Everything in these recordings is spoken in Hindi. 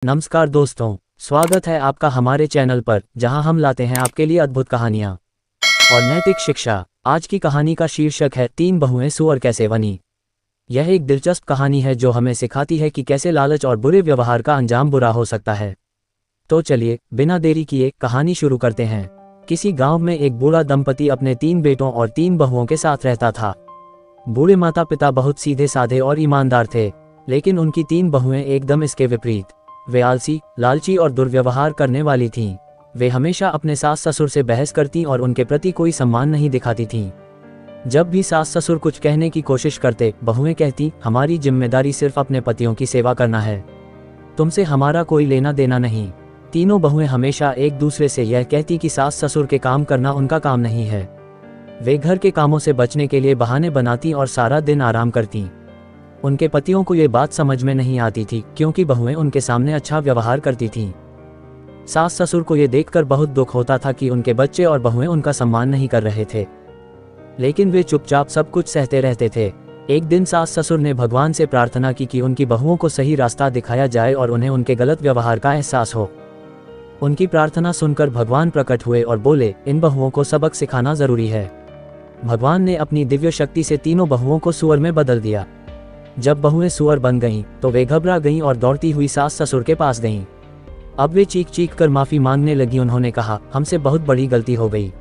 नमस्कार दोस्तों, स्वागत है आपका हमारे चैनल पर, जहां हम लाते हैं आपके लिए अद्भुत कहानियां और नैतिक शिक्षा। आज की कहानी का शीर्षक है 3 बहुएं सुअर कैसे बनी। यह एक दिलचस्प कहानी है जो हमें सिखाती है कि कैसे लालच और बुरे व्यवहार का अंजाम बुरा हो सकता है। तो चलिए बिना देरी किए कहानी शुरू करते हैं। किसी गांव में एक बूढ़ा दंपति अपने 3 बेटों और 3 बहुओं के साथ रहता था। बूढ़े माता पिता बहुत सीधे साधे और ईमानदार थे, लेकिन उनकी 3 बहुएं एकदम इसके विपरीत। वे आलसी, लालची और दुर्व्यवहार करने वाली थीं। वे हमेशा अपने सास ससुर से बहस करतीं और उनके प्रति कोई सम्मान नहीं दिखाती थीं। जब भी सास ससुर कुछ कहने की कोशिश करते, बहुएं कहती, हमारी जिम्मेदारी सिर्फ अपने पतियों की सेवा करना है, तुमसे हमारा कोई लेना देना नहीं। तीनों बहुएं हमेशा एक दूसरे से यह कहती कि सास ससुर के काम करना उनका काम नहीं है। वे घर के कामों से बचने के लिए बहाने बनाती और सारा दिन आराम करतीं। उनके पतियों को ये बात समझ में नहीं आती थी, क्योंकि बहुएं उनके सामने अच्छा व्यवहार करती थीं। सास ससुर को ये देखकर बहुत दुख होता था कि उनके बच्चे और बहुएं उनका सम्मान नहीं कर रहे थे, लेकिन वे चुपचाप सब कुछ सहते रहते थे। एक दिन सास ससुर ने भगवान से प्रार्थना की कि उनकी बहुओं को सही रास्ता दिखाया जाए और उन्हें उनके गलत व्यवहार का एहसास हो। उनकी प्रार्थना सुनकर भगवान प्रकट हुए और बोले, इन बहुओं को सबक सिखाना जरूरी है। भगवान ने अपनी दिव्य शक्ति से तीनों बहुओं को सुअर में बदल दिया। जब बहुएं सुअर बन गईं, तो वे घबरा गईं और दौड़ती हुई सास ससुर के पास गईं। अब वे चीख चीख कर माफ़ी मांगने लगी। उन्होंने कहा, हमसे बहुत बड़ी गलती हो गई।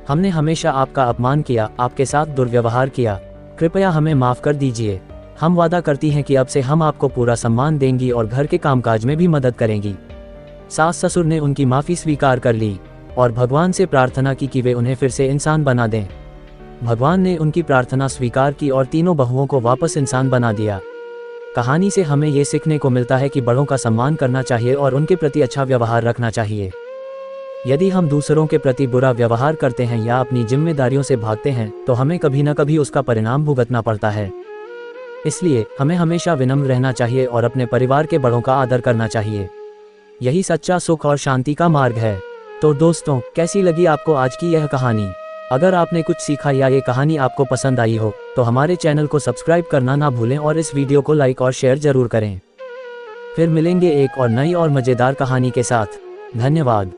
हमने हमेशा आपका अपमान किया, आपके साथ दुर्व्यवहार किया। कृपया हमें माफ़ कर दीजिए। हम वादा करती हैं कि अब से हम आपको पूरा सम्मान देंगी और घर के कामकाज में भी मदद करेंगी। सास ससुर ने उनकी माफ़ी स्वीकार कर ली और भगवान से प्रार्थना की कि वे उन्हें फिर से इंसान बना दें। भगवान ने उनकी प्रार्थना स्वीकार की और तीनों बहुओं को वापस इंसान बना दिया। कहानी से हमें ये सीखने को मिलता है कि बड़ों का सम्मान करना चाहिए और उनके प्रति अच्छा व्यवहार रखना चाहिए। यदि हम दूसरों के प्रति बुरा व्यवहार करते हैं या अपनी जिम्मेदारियों से भागते हैं, तो हमें कभी न कभी उसका परिणाम भुगतना पड़ता है। इसलिए हमें हमेशा विनम्र रहना चाहिए और अपने परिवार के बड़ों का आदर करना चाहिए। यही सच्चा सुख और शांति का मार्ग है। तो दोस्तों, कैसी लगी आपको आज की यह कहानी? अगर आपने कुछ सीखा या ये कहानी आपको पसंद आई हो, तो हमारे चैनल को सब्सक्राइब करना ना भूलें और इस वीडियो को लाइक और शेयर जरूर करें। फिर मिलेंगे एक और नई और मज़ेदार कहानी के साथ। धन्यवाद।